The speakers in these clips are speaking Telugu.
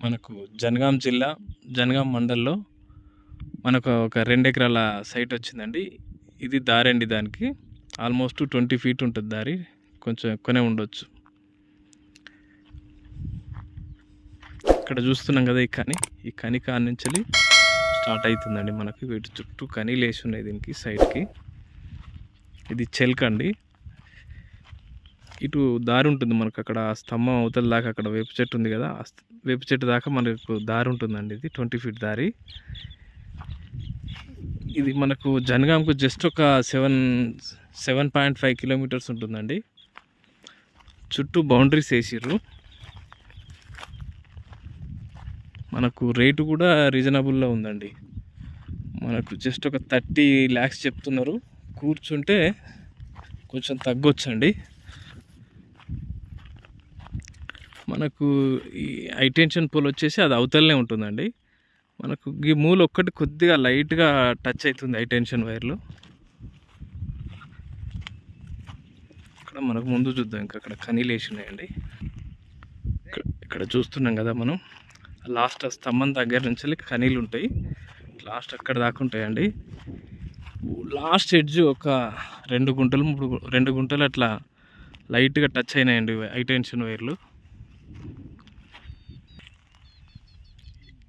మనకు జనగాం జిల్లా జనగాం మండల్లో మనకు ఒక 2 ఎకరాల సైట్ వచ్చిందండి. ఇది దారి అండి. దానికి ఆల్మోస్ట్ 20 ఫీట్ ఉంటుంది దారి, కొంచెం ఎక్కువనే ఉండొచ్చు. ఇక్కడ చూస్తున్నాం కదా, ఈ కని కాడ నుంచి స్టార్ట్ అవుతుందండి. మనకి వీటి చుట్టూ కనీలు వేసి ఉన్నాయి దీనికి సైడ్కి. ఇది చెల్క అండి. ఇటు దారి ఉంటుంది మనకు, అక్కడ స్తంభం అవతల దాకా అక్కడ వేప చెట్టు ఉంది కదా, వేప చెట్టు దాకా మనకు దారి ఉంటుందండి. ఇది 20 ఫీట్ దారి. ఇది మనకు జనగాంకు జస్ట్ ఒక 7.5 కిలోమీటర్స్ ఉంటుందండి. చుట్టూ బౌండరీస్ వేసిర్రు. మనకు రేటు కూడా రీజనబుల్లో ఉందండి. మనకు జస్ట్ ఒక 30 lakhs చెప్తున్నారు. కూర్చుంటే కొంచెం తగ్గొచ్చండి. మనకు ఈ హైటెన్షన్ పోల్ వచ్చేసి అది అవతలనే ఉంటుందండి. మనకు ఈ మూల ఒక్కటి కొద్దిగా లైట్గా టచ్ అవుతుంది హైటెన్షన్ వైర్లు. ఇక్కడ మనకు ముందు చూద్దాం, ఇంకా అక్కడ కనీలు వేసి ఉన్నాయండి. ఇక్కడ చూస్తున్నాం కదా మనం, లాస్ట్ స్తంభం దగ్గర నుంచి కనీలు ఉంటాయి, లాస్ట్ అక్కడ దాకా ఉంటాయండి. లాస్ట్ ఎడ్జ్ ఒక 2 గుంటలు అట్లా లైట్గా టచ్ అయినాయండి హైటెన్షన్ వైర్లు.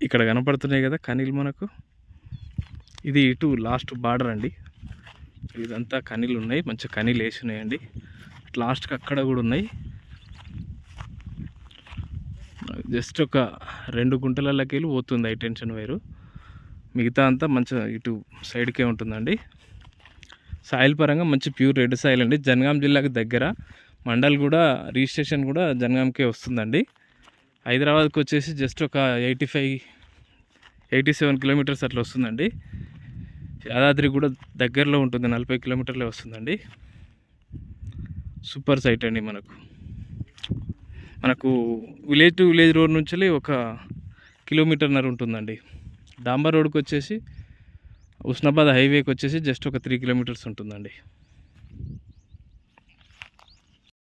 ఇక్కడ కనపడుతున్నాయి కదా కనీలు మనకు. ఇది ఇటు లాస్ట్ బార్డర్ అండి. ఇదంతా కనీలు ఉన్నాయి, మంచి కనీలు వేసి ఉన్నాయండి. లాస్ట్కి అక్కడ కూడా ఉన్నాయి. జస్ట్ ఒక 2 గుంటలకి వెళ్ళి పోతుంది హైటెన్షన్ వైరు. మిగతా అంతా మంచిగా ఇటు సైడ్కే ఉంటుందండి. సాయిల్ పరంగా మంచి ప్యూర్ రెడ్ సాయిల్ అండి. జనగాం జిల్లాకి దగ్గర, మండల్ కూడా రిజిస్ట్రేషన్ కూడా జనగాంకే వస్తుందండి. హైదరాబాద్కి వచ్చేసి జస్ట్ ఒక 87 కిలోమీటర్స్ అట్లా వస్తుందండి. యాదాద్రి కూడా దగ్గరలో ఉంటుంది, 40 కిలోమీటర్లే వస్తుందండి. సూపర్ సైట్ అండి. మనకు విలేజ్ టు విలేజ్ రోడ్ నుంచి ఒక 1.5 కిలోమీటర్ ఉంటుందండి. డాంబర్ రోడ్కి వచ్చేసి, ఉస్నాబాద్ హైవేకి వచ్చేసి జస్ట్ ఒక 3 కిలోమీటర్స్ ఉంటుందండి.